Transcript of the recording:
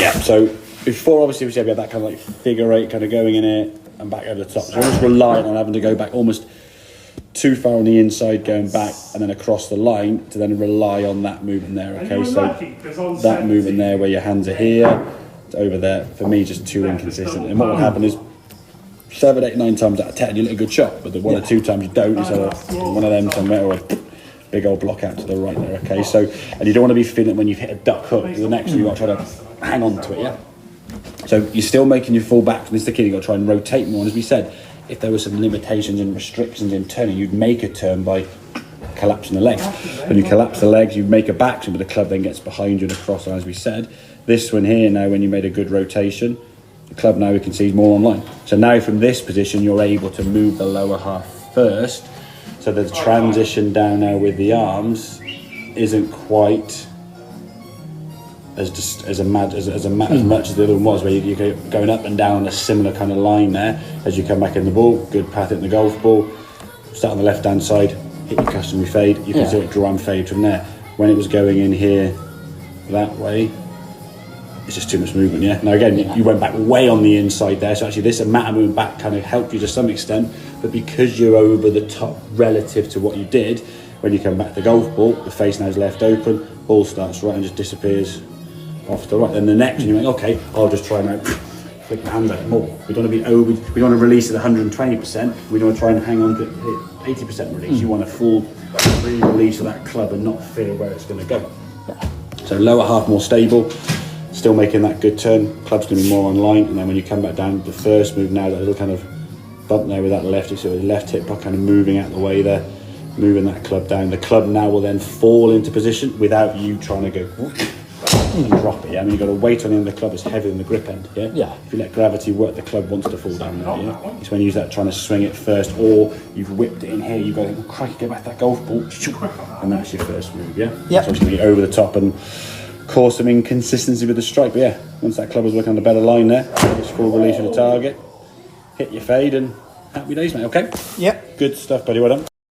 Yeah, so before obviously we said we had that kind of like figure eight kind of going in it and back over the top. So almost reliant on having to go back almost too far on the inside, going back and then across the line to then rely on that movement there. Okay, so that movement there where your hands are here to over there, for me, just too inconsistent. And what will happen is 7, 8, 9 times out of 10 you look a good shot, but the 1 or 2 times you don't, it's one of them somewhere or a big old block out to the right there. Okay, so and you don't want to be feeling when you've hit a duck hook. The next one you got to try to hang on to it. Yeah. So you're still making your full back. This is the key. You got to try and rotate more. And as we said, if there were some limitations and restrictions in turning, you'd make a turn by collapsing the legs. When you collapse the legs, you make a backswing, but the club then gets behind you and across. And as we said, this one here now, when you made a good rotation, the club now we can see is more online. So now from this position, you're able to move the lower half first. So the transition down now with the arms isn't quite as much as the other one was, where you're going up and down a similar kind of line there as you come back in the ball. Good path in the golf ball. Start on the left hand side, hit your customary fade. You can see it draw and fade from there. When it was going in here that way, it's just too much movement. Yeah. Now again, you went back way on the inside there, so actually this amount of movement back kind of helped you to some extent. But because you're over the top relative to what you did, when you come back to the golf ball, the face now is left open, ball starts right and just disappears off to the right. Then the next, and you're like, okay, I'll just try and flick my hands out more. We don't want to be over. We don't want to release at 120%. We don't want to try and hang on to 80% release. You want a full free release of that club and not fear where it's going to go. So lower half more stable, still making that good turn. Club's going to be more online, and then when you come back down, the first move now, that little kind of bump there with that left, so the left hip kind of moving out the way there, moving that club down. The club now will then fall into position without you trying to go and drop it. Yeah? I mean, you've got to weight on the end of the club, it's heavier than the grip end. Yeah. If you let gravity work, the club wants to fall down there. Yeah? It's when you use that trying to swing it first, or you've whipped it in here, you've got to crikey, get back that golf ball, and that's your first move. Yeah. So it's going to be over the top and cause some inconsistency with the strike. But yeah, once that club is working on the better line there, it's full release of the target, hit your fade, and happy days, mate. Okay. Yep. Good stuff, buddy. Well done.